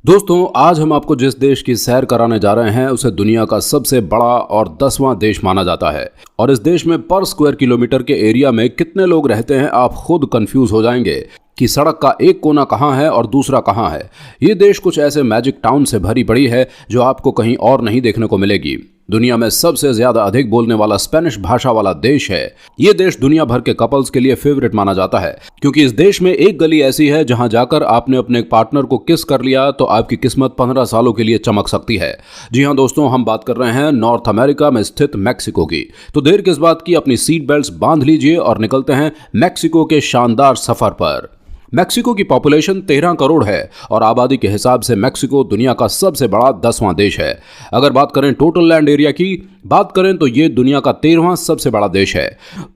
दोस्तों, आज हम आपको जिस देश की सैर कराने जा रहे हैं उसे दुनिया का सबसे बड़ा और 10वां देश माना जाता है। और इस देश में पर स्क्वायर किलोमीटर के एरिया में कितने लोग रहते हैं आप खुद कंफ्यूज हो जाएंगे कि सड़क का एक कोना कहाँ है और दूसरा कहाँ है। ये देश कुछ ऐसे मैजिक टाउन से भरी पड़ी है जो आपको कहीं और नहीं देखने को मिलेगी। दुनिया में सबसे ज्यादा अधिक बोलने वाला स्पेनिश भाषा वाला देश है। ये देश दुनिया भर के कपल्स के लिए फेवरेट माना जाता है, क्योंकि इस देश में एक गली ऐसी है जहां जाकर आपने अपने पार्टनर को किस कर लिया तो आपकी किस्मत 15 सालों के लिए चमक सकती है। जी हां दोस्तों, हम बात कर रहे हैं नॉर्थ अमेरिका में स्थित मैक्सिको की। तो देर किस बात की, अपनी सीट बेल्ट बांध लीजिए और निकलते हैं मैक्सिको के शानदार सफर पर। मैक्सिको की पॉपुलेशन 13 करोड़ है और आबादी के हिसाब से मैक्सिको दुनिया का सबसे बड़ा 10वां देश है। अगर बात करें टोटल लैंड एरिया की बात करें तो ये दुनिया का 13वां सबसे बड़ा देश है।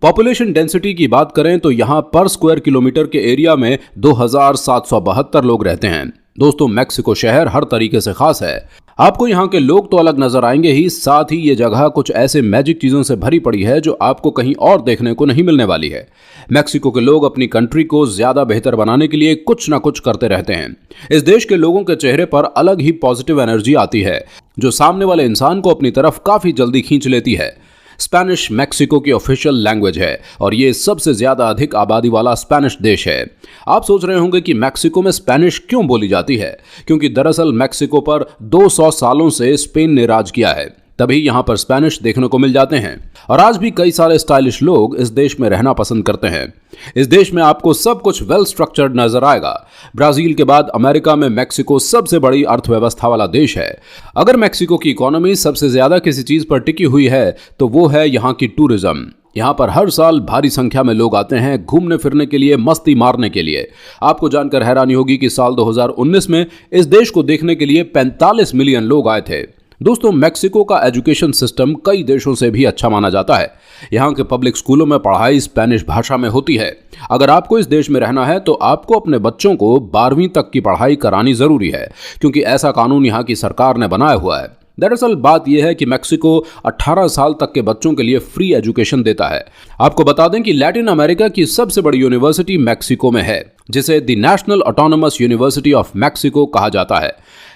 पॉपुलेशन डेंसिटी की बात करें तो यहाँ पर स्क्वायर किलोमीटर के एरिया में 2772 लोग रहते हैं। दोस्तों, मैक्सिको शहर हर तरीके से खास है। आपको यहाँ के लोग तो अलग नजर आएंगे ही, साथ ही ये जगह कुछ ऐसे मैजिक चीजों से भरी पड़ी है जो आपको कहीं और देखने को नहीं मिलने वाली है। मैक्सिको के लोग अपनी कंट्री को ज्यादा बेहतर बनाने के लिए कुछ ना कुछ करते रहते हैं। इस देश के लोगों के चेहरे पर अलग ही पॉजिटिव एनर्जी आती है जो सामने वाले इंसान को अपनी तरफ काफी जल्दी खींच लेती है। स्पेनिश मैक्सिको की ऑफिशियल लैंग्वेज है और ये सबसे ज्यादा अधिक आबादी वाला स्पेनिश देश है। आप सोच रहे होंगे कि मैक्सिको में स्पेनिश क्यों बोली जाती है, क्योंकि दरअसल मैक्सिको पर 200 सालों से स्पेन ने राज किया है, तभी यहाँ पर स्पेनिश देखने को मिल जाते हैं। और आज भी कई सारे स्टाइलिश लोग इस देश में रहना पसंद करते हैं। इस देश में आपको सब कुछ वेल स्ट्रक्चर्ड नजर आएगा। ब्राजील के बाद अमेरिका में मैक्सिको सबसे बड़ी अर्थव्यवस्था वाला देश है। अगर मैक्सिको की इकोनॉमी सबसे ज्यादा किसी चीज पर टिकी हुई है तो वो है यहाँ की टूरिज्म। यहाँ पर हर साल भारी संख्या में लोग आते हैं घूमने फिरने के लिए, मस्ती मारने के लिए। आपको जानकर हैरानी होगी कि साल 2019 में इस देश को देखने के लिए 45 मिलियन लोग आए थे। दोस्तों, मैक्सिको का एजुकेशन सिस्टम कई देशों से भी अच्छा माना जाता है। यहाँ के पब्लिक स्कूलों में पढ़ाई स्पेनिश भाषा में होती है। अगर आपको इस देश में रहना है तो आपको अपने बच्चों को 12वीं तक की पढ़ाई करानी जरूरी है, क्योंकि ऐसा कानून यहाँ की सरकार ने बनाया हुआ है। दरअसल बात यह है कि मैक्सिको 18 साल तक के बच्चों के लिए फ्री एजुकेशन देता है। आपको बता दें कि लैटिन अमेरिका की सबसे बड़ी यूनिवर्सिटी मैक्सिको में है, जिसे the national autonomous university of Mexico कहा जाता है।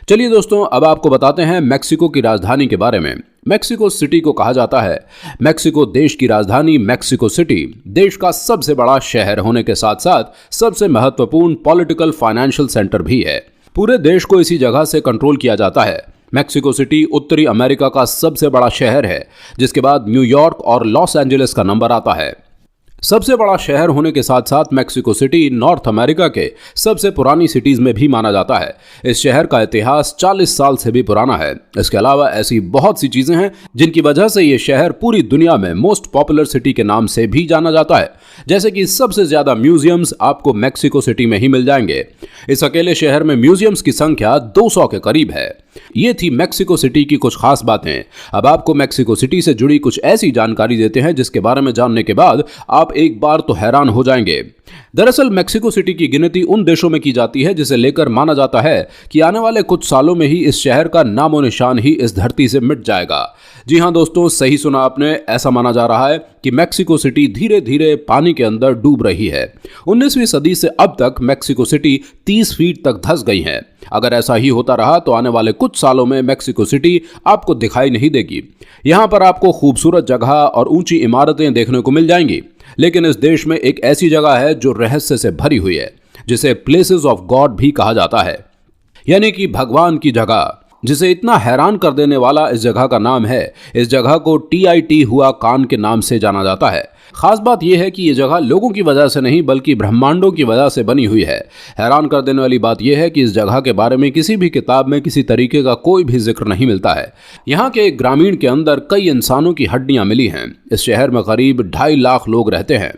चलिए दोस्तों, अब आपको बताते हैं मैक्सिको की राजधानी के बारे में। मैक्सिको सिटी को कहा जाता है। मैक्सिको देश की राजधानी मैक्सिको सिटी देश का सबसे बड़ा शहर होने के साथ साथ सबसे महत्वपूर्ण पॉलिटिकल फाइनेंशियल सेंटर भी है। पूरे देश को इसी जगह से कंट्रोल किया जाता है। मैक्सिको सिटी उत्तरी अमेरिका का सबसे बड़ा शहर है, जिसके बाद न्यूयॉर्क और लॉस एंजलिस का नंबर आता है। सबसे बड़ा शहर होने के साथ साथ मैक्सिको सिटी नॉर्थ अमेरिका के सबसे पुरानी सिटीज में भी माना जाता है। इस शहर का इतिहास 40 साल से भी पुराना है। इसके अलावा ऐसी बहुत सी चीजें हैं जिनकी वजह से ये शहर पूरी दुनिया में मोस्ट पॉपुलर सिटी के नाम से भी जाना जाता है। जैसे कि सबसे ज्यादा म्यूजियम्स आपको मैक्सिको सिटी में ही मिल जाएंगे। इस अकेले शहर में म्यूजियम्स की संख्या 200 के करीब है। ये थी मैक्सिको सिटी की कुछ खास बातें। अब आपको मैक्सिको सिटी से जुड़ी कुछ ऐसी जानकारी देते हैं जिसके बारे में जानने के बाद आप एक बार तो हैरान हो जाएंगे। दरअसल मैक्सिको सिटी की गिनती उन देशों में की जाती है जिसे लेकर माना जाता है कि आने वाले कुछ सालों में ही इस शहर का नामो निशान ही इस धरती से मिट जाएगा। जी हां दोस्तों, सही सुना आपने। ऐसा माना जा रहा है कि मैक्सिको सिटी धीरे धीरे पानी के अंदर डूब रही है। 19वीं सदी से अब तक मैक्सिको सिटी 30 फीट तक धंस गई है। अगर ऐसा ही होता रहा तो आने वाले कुछ सालों में मैक्सिको सिटी आपको दिखाई नहीं देगी। यहां पर आपको खूबसूरत जगह और ऊंची इमारतें देखने को मिल जाएंगी, लेकिन इस देश में एक ऐसी जगह है जो रहस्य से भरी हुई है, जिसे प्लेसेस ऑफ गॉड भी कहा जाता है, यानी कि भगवान की जगह। जिसे इतना हैरान कर देने वाला इस जगह का नाम है, इस जगह को TIT हुआ कान के नाम से जाना जाता है। खास बात यह है कि यह जगह लोगों की वजह से नहीं बल्कि ब्रह्मांडों की वजह से बनी हुई है। हैरान कर देने वाली बात यह है कि इस जगह के बारे में किसी भी किताब में किसी तरीके का कोई भी जिक्र नहीं मिलता है। यहाँ के एक ग्रामीण के अंदर कई इंसानों की हड्डियां मिली हैं। इस शहर में करीब 2.5 लाख लोग रहते हैं।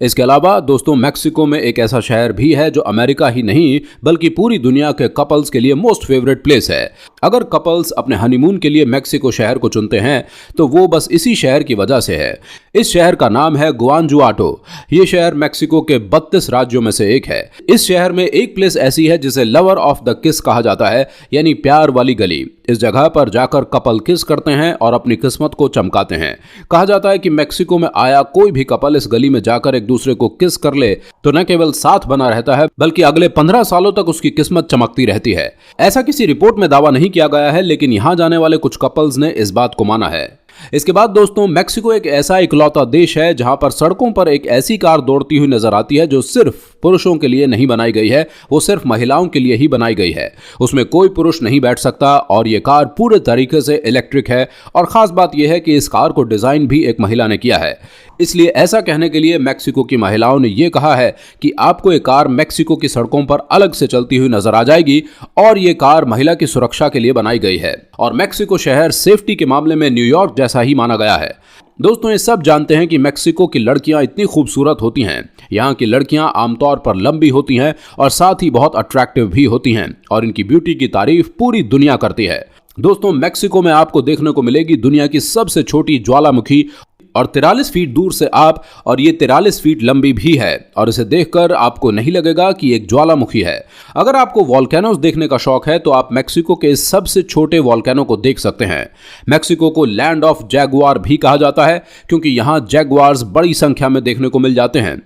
इसके अलावा दोस्तों, मैक्सिको में एक ऐसा शहर भी है जो अमेरिका ही नहीं बल्कि पूरी दुनिया के कपल्स के लिए मोस्ट फेवरेट प्लेस है। अगर कपल्स अपने हनीमून के लिए मैक्सिको शहर को चुनते हैं तो वो बस इसी शहर की वजह से है। इस शहर का नाम है गुआनाजुआटो। ये शहर मैक्सिको के 32 राज्यों में से एक है। इस शहर में एक प्लेस ऐसी है जिसे लवर ऑफ द किस कहा जाता है, यानी प्यार वाली गली। इस जगह पर जाकर कपल किस करते हैं और अपनी किस्मत को चमकाते हैं। कहा जाता है कि मैक्सिको में आया कोई भी कपल इस गली में जाकर एक एक दूसरे को किस कर ले तो न केवल साथ बना रहता है बल्कि अगले 15 सालों तक उसकी किस्मत चमकती रहती है। ऐसा किसी रिपोर्ट में दावा नहीं किया गया है, लेकिन यहां जाने वाले कुछ कपल्स ने इस बात को माना है। इसके बाद दोस्तों, मेक्सिको एक ऐसा इकलौता देश है जहां पर सड़कों पर एक ऐसी कार दौड़ती हुई नजर आती है जो सिर्फ पुरुषों के लिए नहीं बनाई गई है, वो सिर्फ महिलाओं के लिए ही बनाई गई है। उसमें कोई पुरुष नहीं बैठ सकता और ये कार पूरे तरीके से इलेक्ट्रिक है। और खास बात यह है कि इस कार को डिजाइन भी एक महिला ने किया है। इसलिए ऐसा कहने के लिए मेक्सिको की महिलाओं ने यह कहा है कि आपको ये कार मेक्सिको की सड़कों पर अलग से चलती हुई नजर आ जाएगी और ये कार महिला की सुरक्षा के लिए बनाई गई है। और मेक्सिको शहर सेफ्टी के मामले में न्यूयॉर्क जैसा ही माना गया है। दोस्तों, ये सब जानते हैं कि मेक्सिको की लड़कियां इतनी खूबसूरत होती हैं। यहाँ की लड़कियां आमतौर पर लंबी होती हैं और साथ ही बहुत अट्रैक्टिव भी होती हैं और इनकी ब्यूटी की तारीफ पूरी दुनिया करती है। दोस्तों, मेक्सिको में आपको देखने को मिलेगी दुनिया की सबसे छोटी ज्वालामुखी और 43 फीट दूर से आप, और ये 43 फीट लंबी भी है और इसे देखकर आपको नहीं लगेगा कि एक ज्वालामुखी है। अगर आपको वॉल्केनोस देखने का शौक है तो आप मेक्सिको के इस सबसे छोटे वॉल्केनो को देख सकते हैं। मेक्सिको को लैंड ऑफ जैगुआर भी कहा जाता है क्योंकि यहाँ जैगुआर्स बड़ी संख्या में देखने को मिल जाते हैं।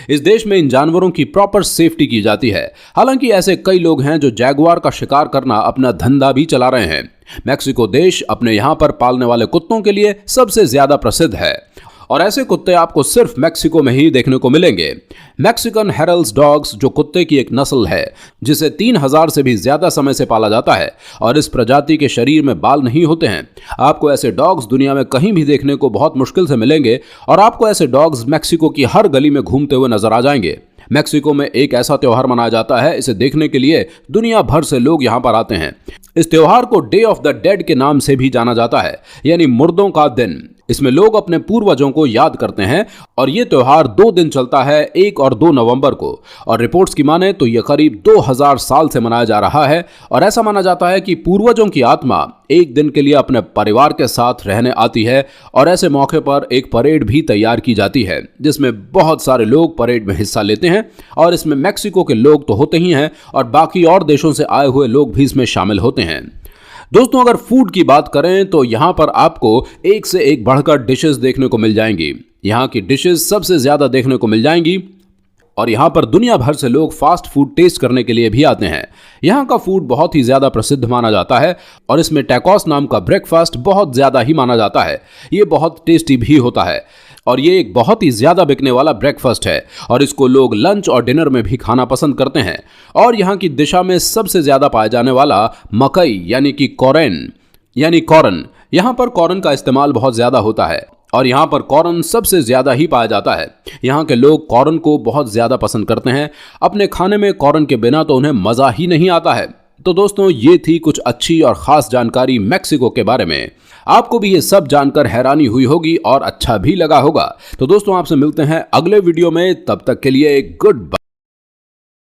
इस देश में इन जानवरों की प्रॉपर सेफ्टी की जाती है। हालांकि ऐसे कई लोग हैं जो जैगुआर का शिकार करना अपना धंधा भी चला रहे हैं। मेक्सिको देश अपने यहाँ पर पालने वाले कुत्तों के लिए सबसे ज्यादा प्रसिद्ध है और ऐसे कुत्ते आपको सिर्फ मेक्सिको में ही देखने को मिलेंगे। मैक्सिकन हेरल्स डॉग्स जो कुत्ते की एक नस्ल है जिसे 3000 से भी ज्यादा समय से पाला जाता है और इस प्रजाति के शरीर में बाल नहीं होते हैं। आपको ऐसे डॉग्स दुनिया में कहीं भी देखने को बहुत मुश्किल से मिलेंगे और आपको ऐसे डॉग्स मेक्सिको की हर गली में घूमते हुए नजर आ जाएंगे। मेक्सिको में एक ऐसा त्योहार मनाया जाता है, इसे देखने के लिए दुनिया भर से लोग यहाँ पर आते हैं। इस त्योहार को डे ऑफ द डेड के नाम से भी जाना जाता है, यानी मुर्दों का दिन। इसमें लोग अपने पूर्वजों को याद करते हैं और ये त्योहार 2 दिन चलता है, 1 और 2 नवंबर को। और रिपोर्ट्स की माने तो ये करीब 2000 साल से मनाया जा रहा है और ऐसा माना जाता है कि पूर्वजों की आत्मा एक दिन के लिए अपने परिवार के साथ रहने आती है और ऐसे मौके पर एक परेड भी तैयार की जाती है जिसमें बहुत सारे लोग परेड में हिस्सा लेते हैं। और इसमें मेक्सिको के लोग तो होते ही हैं और बाकी और देशों से आए हुए लोग भी इसमें शामिल होते हैं। दोस्तों, अगर फूड की बात करें तो यहाँ पर आपको एक से एक बढ़कर डिशेस देखने को मिल जाएंगी। यहाँ की डिशेस सबसे ज्यादा देखने को मिल जाएंगी और यहाँ पर दुनिया भर से लोग फास्ट फूड टेस्ट करने के लिए भी आते हैं। यहाँ का फूड बहुत ही ज्यादा प्रसिद्ध माना जाता है और इसमें टैकोस नाम का ब्रेकफास्ट बहुत ज्यादा ही माना जाता है। ये बहुत टेस्टी भी होता है और ये एक बहुत ही ज्यादा बिकने वाला ब्रेकफास्ट है और इसको लोग लंच और डिनर में भी खाना पसंद करते हैं। और यहाँ की दिशा में सबसे ज्यादा पाया जाने वाला मकई यानी कि कॉर्न, यहाँ पर कॉर्न का इस्तेमाल बहुत ज्यादा होता है और यहाँ पर कॉर्न सबसे ज्यादा ही पाया जाता है। यहाँ के लोग कॉर्न को बहुत ज्यादा पसंद करते हैं। अपने खाने में कॉर्न के बिना तो उन्हें मजा ही नहीं आता है। तो दोस्तों, ये थी कुछ अच्छी और खास जानकारी मेक्सिको के बारे में। आपको भी ये सब जानकर हैरानी हुई होगी और अच्छा भी लगा होगा। तो दोस्तों, आपसे मिलते हैं अगले वीडियो में, तब तक के लिए गुड बाय।